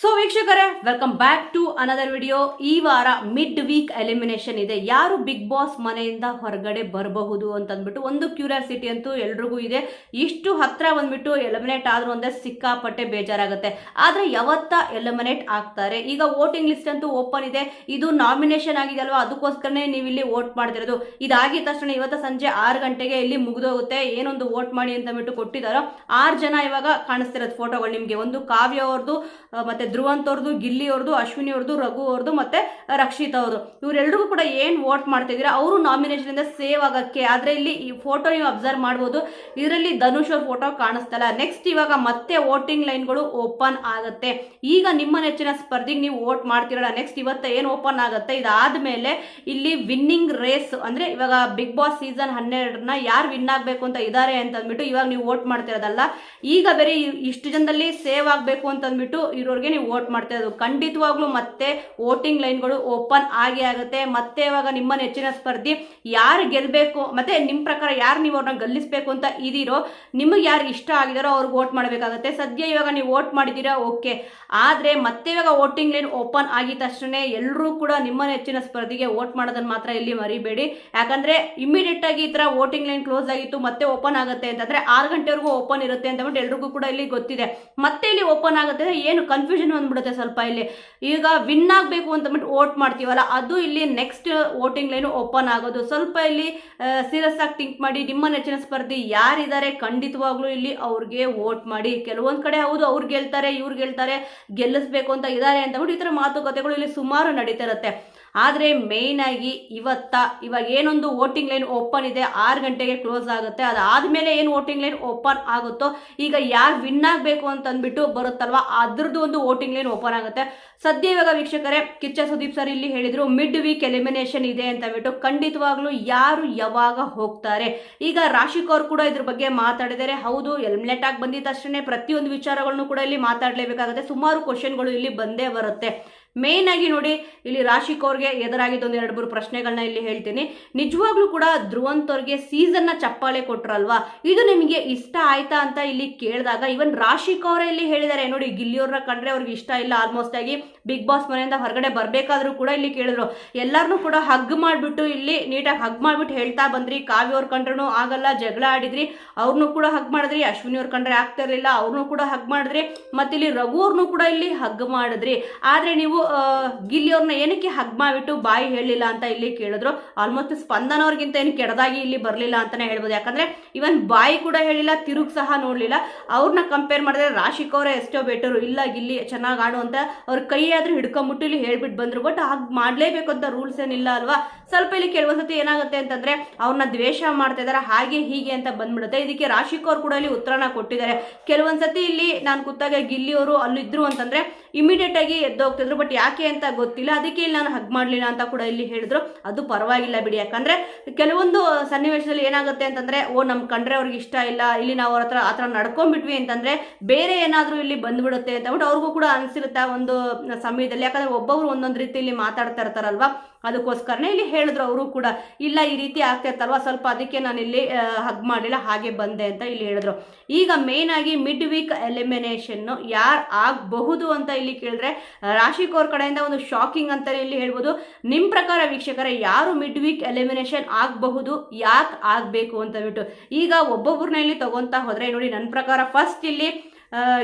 So ವೀಕ್ಷಕರೇ, welcome back to another video. ಈ ವಾರ ಮಿಡ್ ವೀಕ್ ಎಲಿಮಿನೇಷನ್ ಇದೆ. ಯಾರು ಬಿಗ್ ಬಾಸ್ ಮನೆಯಿಂದ ಹೊರಗಡೆ ಬರಬಹುದು ಅಂತಂದ್ಬಿಟ್ಟು ಒಂದು ಕ್ಯೂರಿಯಾಸಿಟಿ ಅಂತೂ ಎಲ್ರಿಗೂ ಇದೆ. ಇಷ್ಟು ಹತ್ರ ಬಂದ್ಬಿಟ್ಟು ಎಲಿಮಿನೇಟ್ ಆದ್ರು ಅಂದ್ರೆ ಸಿಕ್ಕಾಪಟ್ಟೆ ಬೇಜಾರಾಗುತ್ತೆ. ಆದ್ರೆ ಯಾವತ್ತ ಎಲಿಮಿನೇಟ್ ಆಗ್ತಾರೆ? ಈಗ ವೋಟಿಂಗ್ ಲಿಸ್ಟ್ ಅಂತೂ ಓಪನ್ ಇದೆ. ಇದು ನಾಮಿನೇಷನ್ ಆಗಿದೆ ಅಲ್ವಾ, ಅದಕ್ಕೋಸ್ಕರನೇ ನೀವು ಇಲ್ಲಿ ವೋಟ್ ಮಾಡ್ತಿರೋದು. ಇದಾಗಿದ ತಕ್ಷಣ ಇವತ್ತು ಸಂಜೆ 6 ಗಂಟೆಗೆ ಇಲ್ಲಿ ಮುಗಿದೋಗುತ್ತೆ. ಏನೊಂದು ವೋಟ್ ಮಾಡಿ ಅಂತ ಬಿಟ್ಟು ಕೊಟ್ಟಿದ್ದಾರೋ 6 ಜನ ಇವಾಗ ಕಾಣಿಸ್ತಿರೋದು ಫೋಟೋಗಳು ನಿಮ್ಗೆ. ಒಂದು ಕಾವ್ಯ ಅವ್ರದ್ದು, ಮತ್ತೆ ಧ್ರುವಂತ್ ಅವ್ರದ್ದು, ಗಿಲ್ಲಿ ಅವ್ರದ್ದು, ಅಶ್ವಿನಿ ಅವ್ರದ್ದು, ರಘು ಅವ್ರದ್ದು, ಮತ್ತೆ ರಕ್ಷಿತಾ ಅವ್ರದ್ದು. ಇವರೆಲ್ಲರಿಗೂ ಕೂಡ ಏನ್ ವೋಟ್ ಮಾಡ್ತಾ ಇದೀರಾ ಅವರು ನಾಮಿನೇಷನ್ ಇಂದ ಸೇವ್ ಆಗಕ್ಕೆ. ಆದ್ರೆ ಇಲ್ಲಿ ಈ ಫೋಟೋ ನೀವು ಅಬ್ಸರ್ವ್ ಮಾಡಬಹುದು, ಇದರಲ್ಲಿ ಧನುಷ್ ಅವ್ರ ಫೋಟೋ ಕಾಣಿಸ್ತಲ್ಲ. ನೆಕ್ಸ್ಟ್ ಇವಾಗ ಮತ್ತೆ ವೋಟಿಂಗ್ ಲೈನ್ಗಳು ಓಪನ್ ಆಗುತ್ತೆ. ಈಗ ನಿಮ್ಮ ನೆಚ್ಚಿನ ಸ್ಪರ್ಧಿಗೆ ನೀವು ವೋಟ್ ಮಾಡ್ತಿರಲ್ಲ, ನೆಕ್ಸ್ಟ್ ಇವತ್ತ ಏನ್ ಓಪನ್ ಆಗುತ್ತೆ. ಇದಾದ್ಮೇಲೆ ಇಲ್ಲಿ ವಿನ್ನಿಂಗ್ ರೇಸ್ ಅಂದ್ರೆ ಇವಾಗ ಬಿಗ್ ಬಾಸ್ ಸೀಸನ್ 12ನ ಯಾರು ವಿನ್ ಆಗ್ಬೇಕು ಅಂತ ಇದಾರೆ ಅಂತ ಅಂದ್ಬಿಟ್ಟು ಇವಾಗ ನೀವು ವೋಟ್ ಮಾಡ್ತಿರೋದಲ್ಲ. ಈಗ ಬೇರೆ ಇಷ್ಟು ಜನದಲ್ಲಿ ಸೇವ್ ಆಗ್ಬೇಕು ಅಂತ ಅಂದ್ಬಿಟ್ಟು ಇರೋರಿಗೆ ನೀವು ವೋಟ್ ಮಾಡ್ತಾ ಇರೋದು. ಖಂಡಿತವಾಗ್ಲೂ ಮತ್ತೆ ವೋಟಿಂಗ್ ಲೈನ್ಗಳು ಓಪನ್ ಆಗೇ ಆಗುತ್ತೆ. ಮತ್ತೆ ಇವಾಗ ನಿಮ್ಮ ನೆಚ್ಚಿನ ಸ್ಪರ್ಧಿ ಯಾರು ಗೆಲ್ಬೇಕು, ಮತ್ತೆ ನಿಮ್ ಪ್ರಕಾರ ಯಾರು ನೀವು ಅವ್ರನ್ನ ಗೆಲ್ಲಿಸ್ಬೇಕು ಅಂತ ಇದೀರೋ, ನಿಮಗೆ ಯಾರು ಇಷ್ಟ ಆಗಿದಾರೋ ಅವ್ರಿಗೆ ವೋಟ್ ಮಾಡಬೇಕಾಗುತ್ತೆ. ಸದ್ಯ ಇವಾಗ ನೀವು ವೋಟ್ ಮಾಡಿದೀರಾ, ಓಕೆ. ಆದ್ರೆ ಮತ್ತೆ ಇವಾಗ ವೋಟಿಂಗ್ ಲೈನ್ ಓಪನ್ ಆಗಿದ ತಕ್ಷಣ ಎಲ್ಲರೂ ಕೂಡ ನಿಮ್ಮ ನೆಚ್ಚಿನ ಸ್ಪರ್ಧಿಗೆ ವೋಟ್ ಮಾಡೋದನ್ನ ಮಾತ್ರ ಇಲ್ಲಿ ಮರಿಬೇಡಿ. ಯಾಕಂದ್ರೆ ಇಮಿಡಿಯೇಟ್ ಆಗಿ ಈ ತರ ವೋಟಿಂಗ್ ಲೈನ್ ಕ್ಲೋಸ್ ಆಗಿತ್ತು ಮತ್ತೆ ಓಪನ್ ಆಗುತ್ತೆ ಅಂತಂದ್ರೆ 6 ಗಂಟೆವರೆಗೂ ಓಪನ್ ಇರುತ್ತೆ ಅಂತ ಎಲ್ರಿಗೂ ಕೂಡ ಇಲ್ಲಿ ಗೊತ್ತಿದೆ. ಮತ್ತೆ ಇಲ್ಲಿ ಓಪನ್ ಆಗುತ್ತೆ, ಏನು ಕನ್ಫ್ಯೂಷನ್ ಬಂದ್ಬಿಡುತ್ತೆ ಸ್ವಲ್ಪ. ಇಲ್ಲಿ ಈಗ ವಿನ್ ಆಗ್ಬೇಕು ಅಂತ ವೋಟ್ ಮಾಡ್ತೀವಲ್ಲ, ಅದು ಇಲ್ಲಿ ನೆಕ್ಸ್ಟ್ ವೋಟಿಂಗ್ ಲೈನ್ ಓಪನ್ ಆಗೋದು. ಸ್ವಲ್ಪ ಇಲ್ಲಿ ಸೀರಿಯಸ್ ಆಗಿ ಥಿಂಕ್ ಮಾಡಿ. ನಿಮ್ಮ ನೆಚ್ಚಿನ ಸ್ಪರ್ಧಿ ಯಾರಿದ್ದಾರೆ ಖಂಡಿತವಾಗ್ಲೂ ಇಲ್ಲಿ ಅವ್ರಿಗೆ ವೋಟ್ ಮಾಡಿ. ಕೆಲವೊಂದ್ ಕಡೆ ಹೌದು ಅವ್ರು ಗೆಲ್ತಾರೆ, ಇವ್ರು ಗೆಲ್ತಾರೆ, ಗೆಲ್ಲಿಸ್ಬೇಕು ಅಂತ ಇದ್ದಾರೆ ಅಂತ ಈ ತರ ಮಾತುಕತೆಗಳು ಇಲ್ಲಿ ಸುಮಾರು ನಡೀತಾ ಇರುತ್ತೆ. ಆದರೆ ಮೇಯ್ನ್ ಆಗಿ ಇವಾಗ ಏನೊಂದು ವೋಟಿಂಗ್ ಲೈನ್ ಓಪನ್ ಇದೆ, 6 ಗಂಟೆಗೆ ಕ್ಲೋಸ್ ಆಗುತ್ತೆ. ಅದಾದ್ಮೇಲೆ ಏನು ವೋಟಿಂಗ್ ಲೈನ್ ಓಪನ್ ಆಗುತ್ತೋ, ಈಗ ಯಾರು ವಿನ್ ಆಗಬೇಕು ಅಂತ ಅಂದ್ಬಿಟ್ಟು ಬರುತ್ತಲ್ವಾ, ಅದ್ರದ್ದು ಒಂದು ವೋಟಿಂಗ್ ಲೈನ್ ಓಪನ್ ಆಗುತ್ತೆ. ಸದ್ಯ ಇವಾಗ ವೀಕ್ಷಕರೇ, ಕಿಚ್ಚ ಸುದೀಪ್ ಸರ್ ಇಲ್ಲಿ ಹೇಳಿದ್ರು ಮಿಡ್ ವೀಕ್ ಎಲಿಮಿನೇಷನ್ ಇದೆ ಅಂತ ಅಂದ್ಬಿಟ್ಟು. ಖಂಡಿತವಾಗ್ಲೂ ಯಾರು ಯಾವಾಗ ಹೋಗ್ತಾರೆ, ಈಗ ರಾಶಿಕ್ ಅವ್ರು ಕೂಡ ಇದ್ರ ಬಗ್ಗೆ ಮಾತಾಡಿದ್ದಾರೆ. ಹೌದು, ಎಲಿಮಿನೇಟ್ ಆಗಿ ಬಂದಿದ ತಕ್ಷಣ ಪ್ರತಿಯೊಂದು ವಿಚಾರಗಳನ್ನು ಕೂಡ ಇಲ್ಲಿ ಮಾತಾಡಲೇಬೇಕಾಗುತ್ತೆ. ಸುಮಾರು ಕ್ವಶನ್ಗಳು ಇಲ್ಲಿ ಬಂದೇ ಬರುತ್ತೆ. ಮೇನ್ ಆಗಿ ನೋಡಿ, ಇಲ್ಲಿ ರಾಶಿಕ್ ಅವ್ರಿಗೆ ಎದುರಾಗಿದ್ದ 2-3 ಪ್ರಶ್ನೆಗಳನ್ನ ಇಲ್ಲಿ ಹೇಳ್ತೀನಿ. ನಿಜವಾಗ್ಲೂ ಕೂಡ ಧ್ರುವಂತ್ ಅವ್ರಿಗೆ ಸೀಸನ್ ನ ಚಪ್ಪಾಳೆ ಕೊಟ್ರಲ್ವಾ, ಇದು ನಿಮಗೆ ಇಷ್ಟ ಆಯ್ತಾ ಅಂತ ಇಲ್ಲಿ ಕೇಳಿದಾಗ ಇವನ್ ರಾಶಿಕ್ ಅವರೇ ಇಲ್ಲಿ ಹೇಳಿದ್ದಾರೆ. ನೋಡಿ, ಗಿಲ್ಲಿಯವ್ರನ್ನ ಕಂಡ್ರೆ ಅವ್ರಿಗೆ ಇಷ್ಟ ಇಲ್ಲ. ಆಲ್ಮೋಸ್ಟ್ ಆಗಿ ಬಿಗ್ ಬಾಸ್ ಮನೆಯಿಂದ ಹೊರಗಡೆ ಬರ್ಬೇಕಾದ್ರೂ ಕೂಡ ಇಲ್ಲಿ ಕೇಳಿದ್ರು. ಎಲ್ಲಾರನ್ನೂ ಕೂಡ ಹಗ್ ಮಾಡ್ಬಿಟ್ಟು ಇಲ್ಲಿ ನೀಟಾಗಿ ಹಗ್ ಮಾಡ್ಬಿಟ್ಟು ಹೇಳ್ತಾ ಬಂದ್ರಿ. ಕಾವ್ಯ ಅವ್ರ ಕಂಡ್ರೂ ಆಗಲ್ಲ, ಜಗಳ ಆಡಿದ್ರಿ, ಅವ್ರನ್ನೂ ಕೂಡ ಹಗ್ ಮಾಡಿದ್ರಿ. ಅಶ್ವಿನಿ ಅವ್ರ ಕಂಡ್ರೆ ಆಗ್ತಾ ಇರಲಿಲ್ಲ, ಅವ್ರನ್ನೂ ಕೂಡ ಹಗ್ ಮಾಡಿದ್ರಿ. ಮತ್ತೆ ಇಲ್ಲಿ ರಘು ಅವ್ರನ್ನೂ ಕೂಡ ಇಲ್ಲಿ ಹಗ್ ಮಾಡಿದ್ರಿ. ಆದ್ರೆ ನೀವು ಗಿಲ್ಲಿ ಅವ್ರನ್ನ ಏನಕ್ಕೆ ಹಗ್ ಮಾಡ್ಬಿಟ್ಟು ಬಾಯಿ ಹೇಳಿಲ್ಲ ಅಂತ ಇಲ್ಲಿ ಕೇಳಿದ್ರು. ಆಲ್ಮೋಸ್ಟ್ ಸ್ಪಂದನ ಅವ್ರಿಗಿಂತ ಏನು ಕೆಡದಾಗಿ ಇಲ್ಲಿ ಬರ್ಲಿಲ್ಲ ಅಂತಾನೆ ಹೇಳ್ಬೋದು. ಯಾಕಂದ್ರೆ ಇವನ್ ಬಾಯಿ ಕೂಡ ಹೇಳಿಲ್ಲ, ತಿರುಗ್ ಸಹ ನೋಡ್ಲಿಲ್ಲ. ಅವ್ರನ್ನ ಕಂಪೇರ್ ಮಾಡಿದ್ರೆ ರಾಶಿಕ್ ಅವರೇ ಎಷ್ಟೋ ಬೆಟರು. ಇಲ್ಲ, ಗಿಲ್ಲಿ ಚೆನ್ನಾಗಿ ಆಡು ಅಂತ ಅವ್ರ ಕೈ ಆದ್ರೂ ಹಿಡ್ಕೊಂಬಿಟ್ಟು ಇಲ್ಲಿ ಹೇಳ್ಬಿಟ್ಟು ಬಂದ್ರು. ಬಟ್ ಹಾಗೆ ಮಾಡ್ಲೇಬೇಕು ಅಂತ ರೂಲ್ಸ್ ಏನಿಲ್ಲ ಅಲ್ವಾ. ಸ್ವಲ್ಪ ಇಲ್ಲಿ ಕೆಲವೊಂದ್ಸತಿ ಏನಾಗುತ್ತೆ ಅಂತಂದ್ರೆ ಅವ್ರನ್ನ ದ್ವೇಷ ಮಾಡ್ತಾ ಇದಾರೆ, ಹಾಗೆ ಹೀಗೆ ಅಂತ ಬಂದ್ಬಿಡುತ್ತೆ. ಇದಕ್ಕೆ ರಾಶಿಕ್ ಅವ್ರು ಕೂಡ ಇಲ್ಲಿ ಉತ್ತರನ ಕೊಟ್ಟಿದ್ದಾರೆ. ಕೆಲವೊಂದ್ಸತಿ ಇಲ್ಲಿ ನಾನು ಕೂತಾಗ ಗಿಲ್ಲಿ ಅವರು ಅಲ್ಲಿದ್ರು ಅಂತಂದ್ರೆ ಇಮಿಡಿಯೇಟ್ ಆಗಿ ಎದ್ದೋಗ್ತಿದ್ರು. ಬಟ್ ಯಾಕೆ ಅಂತ ಗೊತ್ತಿಲ್ಲ, ಅದಕ್ಕೆ ಇಲ್ಲಿ ನಾನು ಹಗ್ ಮಾಡ್ಲಿಲ್ಲ ಅಂತ ಕೂಡ ಇಲ್ಲಿ ಹೇಳಿದ್ರು. ಅದು ಪರವಾಗಿಲ್ಲ ಬಿಡಿ. ಯಾಕಂದ್ರೆ ಕೆಲವೊಂದು ಸನ್ನಿವೇಶದಲ್ಲಿ ಏನಾಗುತ್ತೆ ಅಂತಂದ್ರೆ, ನಮ್ ಕಂಡ್ರೆ ಅವ್ರಿಗೆ ಇಷ್ಟ ಇಲ್ಲ, ಇಲ್ಲಿ ನಾವು ಅವ್ರ ಹತ್ರ ಆತರ ನಡ್ಕೊಂಡ್ಬಿಟ್ವಿ ಅಂತಂದ್ರೆ ಬೇರೆ ಏನಾದ್ರೂ ಇಲ್ಲಿ ಬಂದ್ಬಿಡುತ್ತೆ ಅಂತ ಬಿಟ್ಟು ಅವ್ರಿಗೂ ಕೂಡ ಅನ್ಸಿರುತ್ತೆ ಒಂದು ಸಮಯದಲ್ಲಿ. ಯಾಕಂದ್ರೆ ಒಬ್ಬೊಬ್ರು ಒಂದೊಂದು ರೀತಿಯಲ್ಲಿ ಮಾತಾಡ್ತಾ ಇರ್ತಾರಲ್ವಾ, ಅದಕ್ಕೋಸ್ಕರನೇ ಇಲ್ಲಿ ಹೇಳಿದ್ರು ಅವರು ಕೂಡ. ಇಲ್ಲ, ಈ ರೀತಿ ಆಗ್ತಾ ಇರ್ತಲ್ವಾ, ಸ್ವಲ್ಪ ಅದಕ್ಕೆ ನಾನು ಇಲ್ಲಿ ಹಗ್ ಮಾಡಿಲ್ಲ, ಹಾಗೆ ಬಂದೆ ಅಂತ ಇಲ್ಲಿ ಹೇಳಿದ್ರು. ಈಗ ಮೇನ್ ಆಗಿ ಮಿಡ್ ವೀಕ್ ಎಲಿಮಿನೇಷನ್ ಯಾರು ಆಗಬಹುದು ಅಂತ ಇಲ್ಲಿ ಕೇಳಿದ್ರೆ ರಾಶಿಕ್ ಅವ್ರ ಕಡೆಯಿಂದ ಒಂದು ಶಾಕಿಂಗ್ ಅಂತಾನೆ ಇಲ್ಲಿ ಹೇಳ್ಬೋದು. ನಿಮ್ ಪ್ರಕಾರ ವೀಕ್ಷಕರೇ, ಯಾರು ಮಿಡ್ ವೀಕ್ ಎಲಿಮಿನೇಷನ್ ಆಗಬಹುದು, ಯಾಕೆ ಆಗ್ಬೇಕು ಅಂತ ಬಿಟ್ಟು ಈಗ ಒಬ್ಬೊಬ್ಬರನ್ನ ಇಲ್ಲಿ ತಗೊಂತಾ ಹೋದ್ರೆ ನೋಡಿ, ನನ್ನ ಪ್ರಕಾರ ಫಸ್ಟ್ ಇಲ್ಲಿ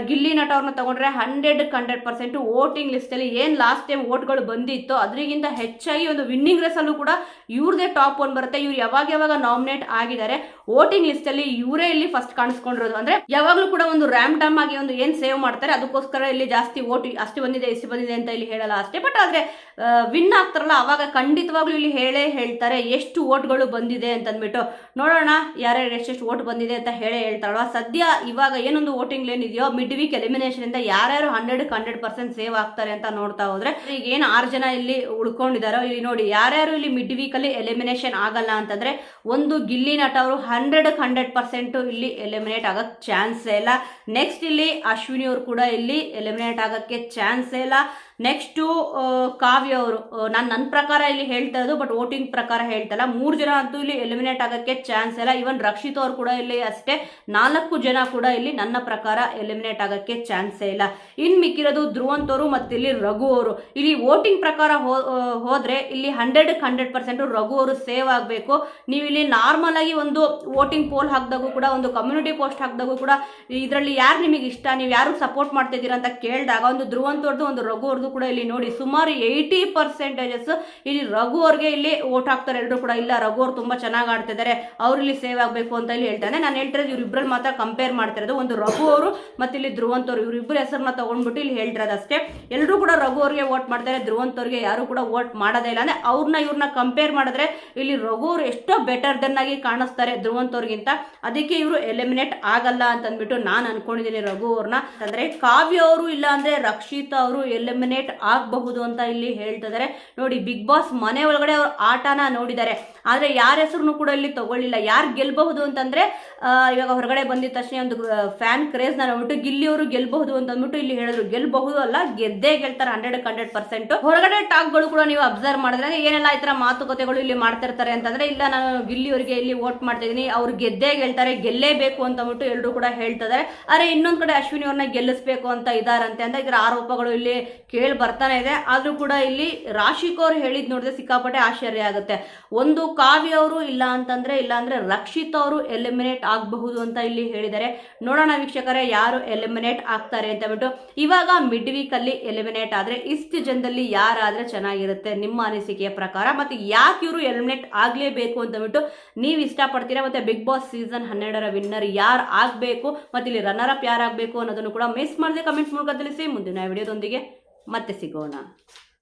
ಗಿಲ್ಲಿ ನಟ ಅವ್ರನ್ನ ತಗೊಂಡ್ರೆ 100% ವೋಟಿಂಗ್ ಲಿಸ್ಟ್ ಅಲ್ಲಿ ಏನ್ ಲಾಸ್ಟ್ ಟೈಮ್ ವೋಟ್ಗಳು ಬಂದಿತ್ತು ಅದರಿಗಿಂತ ಹೆಚ್ಚಾಗಿ ಒಂದು ವಿನ್ನಿಂಗ್ ರೇಸ್ ಅಲ್ಲೂ ಕೂಡ ಇವ್ರದೇ ಟಾಪ್ 1 ಬರುತ್ತೆ. ಇವ್ರು ಯಾವಾಗ ನಾಮಿನೇಟ್ ಆಗಿದ್ದಾರೆ ವೋಟಿಂಗ್ ಲಿಸ್ಟ್ ಅಲ್ಲಿ ಇವರೇ ಇಲ್ಲಿ ಫಸ್ಟ್ ಕಾಣಿಸ್ಕೊಂಡಿರೋದು. ಅಂದ್ರೆ ಯಾವಾಗ್ಲೂ ಕೂಡ ಒಂದು ರ್ಯಾಮ್ ಟಮ್ ಆಗಿ ಒಂದು ಏನ್ ಸೇವ್ ಮಾಡ್ತಾರೆ, ಅದಕ್ಕೋಸ್ಕರ ಇಲ್ಲಿ ಜಾಸ್ತಿ ವೋಟ್ ಅಷ್ಟು ಬಂದಿದೆ ಇಷ್ಟು ಬಂದಿದೆ ಅಂತ ಇಲ್ಲಿ ಹೇಳಲ್ಲ ಅಷ್ಟೇ. ಬಟ್ ಆದ್ರೆ ವಿನ್ ಆಗ್ತಾರಲ್ಲ ಅವಾಗ ಖಂಡಿತವಾಗ್ಲೂ ಇಲ್ಲಿ ಹೇಳ್ತಾರೆ ಎಷ್ಟು ವೋಟ್ಗಳು ಬಂದಿದೆ ಅಂತ ಅಂದ್ಬಿಟ್ಟು. ನೋಡೋಣ ಯಾರ್ಯಾರು ಎಷ್ಟೆಷ್ಟು ವೋಟ್ ಬಂದಿದೆ ಅಂತ ಹೇಳ್ತಾರಲ್ವಾ. ಸದ್ಯ ಇವಾಗ ಏನೊಂದು ವೋಟಿಂಗ್ ಲೈನ್ ಇದೆಯೋ ಮಿಡ್ ವೀಕ್ ಎಲಿಮಿನೇಷನ್ ಇಂದ ಯಾರ್ಯಾರು 100% ಸೇವ್ ಆಗ್ತಾರೆ ಅಂತ ನೋಡ್ತಾ ಹೋದ್ರೆ, ಈಗ ಏನು 6 ಜನ ಇಲ್ಲಿ ಉಳ್ಕೊಂಡಿದಾರೋ ಇಲ್ಲಿ ನೋಡಿ, ಯಾರ್ಯಾರು ಇಲ್ಲಿ ಮಿಡ್ ವೀಕ್ ಅಲ್ಲಿ ಎಲಿಮಿನೇಷನ್ ಆಗಲ್ಲ ಅಂತಂದ್ರೆ, ಒಂದು ಗಿಲ್ಲಿ ನಟ ಅವರು 100% ಇಲ್ಲಿ ಎಲಿಮಿನೇಟ್ ಆಗಕ್ ಚಾನ್ಸ್ ಇಲ್ಲ. ನೆಕ್ಸ್ಟ್ ಇಲ್ಲಿ ಅಶ್ವಿನಿ ಅವರು ಕೂಡ ಇಲ್ಲಿ ಎಲಿಮಿನೇಟ್ ಆಗಕ್ಕೆ ಚಾನ್ಸ್ ಇಲ್ಲ. ನೆಕ್ಸ್ಟು ಕಾವ್ಯ ಅವರು, ನನ್ನ ಪ್ರಕಾರ ಇಲ್ಲಿ ಹೇಳ್ತಾ ಇರೋದು, ಬಟ್ ವೋಟಿಂಗ್ ಪ್ರಕಾರ ಹೇಳ್ತಲ್ಲ, 3 ಜನ ಅಂತೂ ಇಲ್ಲಿ ಎಲಿಮಿನೇಟ್ ಆಗೋಕ್ಕೆ ಚಾನ್ಸ್ ಇಲ್ಲ. ಇವನ್ ರಕ್ಷಿತ್ ಅವ್ರು ಕೂಡ ಇಲ್ಲಿ ಅಷ್ಟೇ, 4 ಜನ ಕೂಡ ಇಲ್ಲಿ ನನ್ನ ಪ್ರಕಾರ ಎಲಿಮಿನೇಟ್ ಆಗೋಕ್ಕೆ ಚಾನ್ಸೇ ಇಲ್ಲ. ಇನ್ನು ಮಿಕ್ಕಿರೋದು ಧ್ರುವಂತ್ ಅವರು ಮತ್ತು ಇಲ್ಲಿ ರಘು ಅವರು. ಇಲ್ಲಿ ವೋಟಿಂಗ್ ಪ್ರಕಾರ ಹೋದ್ರೆ ಇಲ್ಲಿ 100% ರಘು ಅವರು ಸೇವ್ ಆಗಬೇಕು. ನೀವು ಇಲ್ಲಿ ನಾರ್ಮಲ್ ಆಗಿ ಒಂದು ವೋಟಿಂಗ್ ಪೋಲ್ ಹಾಕಿದಾಗೂ ಕೂಡ, ಒಂದು ಕಮ್ಯುನಿಟಿ ಪೋಸ್ಟ್ ಹಾಕಿದಾಗೂ ಕೂಡ, ಇದರಲ್ಲಿ ಯಾರು ನಿಮಗೆ ಇಷ್ಟ, ನೀವು ಯಾರು ಸಪೋರ್ಟ್ ಮಾಡ್ತಾ ಇದ್ದೀರಾ ಅಂತ ಕೇಳಿದಾಗ ಒಂದು ಧ್ರುವಂತ್ ಅವ್ರದ್ದು ಒಂದು ರಘು ಅವ್ರದ್ದು ಕೂಡ ಇಲ್ಲಿ ನೋಡಿ ಸುಮಾರು 80% ಇಲ್ಲಿ ರಘು ಅವ್ರಿಗೆ ಇಲ್ಲಿ ವೋಟ್ ಹಾಕ್ತಾರೆ ಎಲ್ಲರೂ ಕೂಡ. ಇಲ್ಲ ರಘು ಅವ್ರು ತುಂಬಾ ಚೆನ್ನಾಗಿ ಆಡ್ತಿದ್ದಾರೆ, ಅವ್ರು ಇಲ್ಲಿ ಸೇವ್ ಆಗಬೇಕು ಅಂತ ಇಲ್ಲಿ ಹೇಳ್ತಾನೆ. ನಾನು ಹೇಳ್ತಿರೋದು ಇವ್ರಿಬ್ರಲ್ಲಿ ಮಾತ್ರ ಕಂಪೇರ್ ಮಾಡ್ತಿರೋದು, ಒಂದು ರಘು ಅವರು ಮತ್ತು ಇಲ್ಲಿ ಧ್ರುವಂತ್ ಅವರು, ಇವರಿಬ್ಬರು ಹೆಸರನ್ನ ತಗೊಂಡ್ಬಿಟ್ಟು ಇಲ್ಲಿ ಹೇಳ್ತಿರೋದು ಅಷ್ಟೇ. ಎಲ್ಲರೂ ಕೂಡ ರಘು ಅವ್ರಿಗೆ ವೋಟ್ ಮಾಡ್ತಾರೆ, ಧ್ರುವಂತ್ ಅವ್ರಿಗೆ ಯಾರು ಕೂಡ ವೋಟ್ ಮಾಡೋದೇ ಇಲ್ಲ. ಅಂದ್ರೆ ಇವ್ರನ್ನ ಕಂಪೇರ್ ಮಾಡಿದ್ರೆ ಇಲ್ಲಿ ರಘು ಅವರು ಎಷ್ಟೋ ಬೆಟರ್ ದೆನ್ ಆಗಿ ಕಾಣಿಸ್ತಾರೆ ಧ್ರುವಂತ್ ಅವ್ರಿಗಿಂತ. ಅದಕ್ಕೆ ಇವರು ಎಲಿಮಿನೇಟ್ ಆಗಲ್ಲ ಅಂತಂದ್ಬಿಟ್ಟು ನಾನು ಅನ್ಕೊಂಡಿದ್ದೀನಿ ರಘು ಅವ್ರನ್ನ. ಅಂದ್ರೆ ಕಾವ್ಯ ಅವರು ಇಲ್ಲ ಅಂದ್ರೆ ರಕ್ಷಿತಾ ಅವರು ಎಲಿಮಿನೇಟ್ ಆಗಬಹುದು ಅಂತ ಇಲ್ಲಿ ಹೇಳ್ತಿದ್ದಾರೆ. ನೋಡಿ ಬಿಗ್ ಬಾಸ್ ಮನೆ ಒಳಗಡೆ ಅವ್ರ ಆಟನ ನೋಡಿದ್ದಾರೆ, ಆದ್ರೆ ಯಾರ ಹೆಸರು ಕೂಡ ಇಲ್ಲಿ ತಗೊಳ್ಳಿಲ್ಲ. ಯಾರು ಗೆಲ್ಬಹುದು ಅಂತಂದ್ರೆ ಇವಾಗ ಹೊರಗಡೆ ಬಂದಿದ ತಕ್ಷಣ ಒಂದು ಫ್ಯಾನ್ ಕ್ರೇಜ್ ನೋಡ್ಬಿಟ್ಟು ಗಿಲ್ಲಿ ಅವರು ಗೆಲ್ಬಹುದು ಅಂತ ಅಂದ್ಬಿಟ್ಟು ಇಲ್ಲಿ ಹೇಳಿದ್ರು. ಗೆಲ್ಬಹುದು ಅಲ್ಲ, ಗೆದ್ದೇ ಗೆಲ್ತಾರೆ 100%. ಹೊರಗಡೆ ಟಾಕ್ಗಳು ಕೂಡ ನೀವು ಅಬ್ಸರ್ವ್ ಮಾಡಿದ್ರೆ ಏನೆಲ್ಲ ಈ ತರ ಮಾತುಕತೆಗಳು ಇಲ್ಲಿ ಮಾಡ್ತಿರ್ತಾರೆ ಅಂತಂದ್ರೆ, ಇಲ್ಲ ನಾನು ಗಿಲ್ಲಿ ಅವರಿಗೆ ಇಲ್ಲಿ ವೋಟ್ ಮಾಡ್ತಾ ಇದೀನಿ, ಅವ್ರು ಗೆದ್ದೇ ಗೆಲ್ತಾರೆ, ಗೆಲ್ಲೇಬೇಕು ಅಂತ ಅಂದ್ಬಿಟ್ಟು ಎಲ್ಲರೂ ಕೂಡ ಹೇಳ್ತಿದ್ದಾರೆ. ಆದ್ರೆ ಇನ್ನೊಂದ್ ಕಡೆ ಅಶ್ವಿನಿ ಅವ್ರನ್ನ ಗೆಲ್ಲಿಸ್ಬೇಕು ಅಂತ ಇದಾರಂತೆ ಅಂತ ಇದರ ಆರೋಪಗಳು ಇಲ್ಲಿ ಕೇಳಿ ಬರ್ತಾನೆ ಇದೆ. ಆದ್ರೂ ಕೂಡ ಇಲ್ಲಿ ರಾಶಿಕ್ ಅವ್ರು ಹೇಳಿದ್ ನೋಡಿದ್ರೆ ಸಿಕ್ಕಾಪಟ್ಟೆ ಆಶ್ಚರ್ಯ ಆಗುತ್ತೆ. ಒಂದು ಕಾವ್ಯ ಅವರು ಇಲ್ಲ ಅಂದ್ರೆ ರಕ್ಷಿತ್ ಅವರು ಎಲಿಮಿನೇಟ್ ಆಗಬಹುದು ಅಂತ ಇಲ್ಲಿ ಹೇಳಿದ್ದಾರೆ. ನೋಡೋಣ ವೀಕ್ಷಕರೇ ಯಾರು ಎಲಿಮಿನೇಟ್ ಆಗ್ತಾರೆ ಅಂತ ಬಿಟ್ಟು. ಇವಾಗ ಮಿಡ್ ವೀಕ್ ಅಲ್ಲಿ ಎಲಿಮಿನೇಟ್ ಆದ್ರೆ ಇಷ್ಟು ಜನದಲ್ಲಿ ಯಾರಾದ್ರೆ ಚೆನ್ನಾಗಿರುತ್ತೆ ನಿಮ್ಮ ಅನಿಸಿಕೆಯ ಪ್ರಕಾರ, ಮತ್ತೆ ಯಾಕೆ ಇವರು ಎಲಿಮಿನೇಟ್ ಆಗ್ಲೇಬೇಕು ಅಂತ ಬಿಟ್ಟು ನೀವು ಇಷ್ಟಪಡ್ತೀರಾ, ಮತ್ತೆ ಬಿಗ್ ಬಾಸ್ ಸೀಸನ್ 12 ವಿನ್ನರ್ ಯಾರು ಆಗ್ಬೇಕು, ಮತ್ತೆ ಇಲ್ಲಿ ರನ್ನರ್ ಅಪ್ ಯಾರಾಗಬೇಕು ಅನ್ನೋದನ್ನು ಕೂಡ ಮಿಸ್ ಮಾಡದೆ ಕಮೆಂಟ್ ಮೂಲಕ ತಿಳಿಸಿ. ಮುಂದಿನ ವಿಡಿಯೋದೊಂದಿಗೆ ಮತ್ತೆ ಸಿಗೋಣ.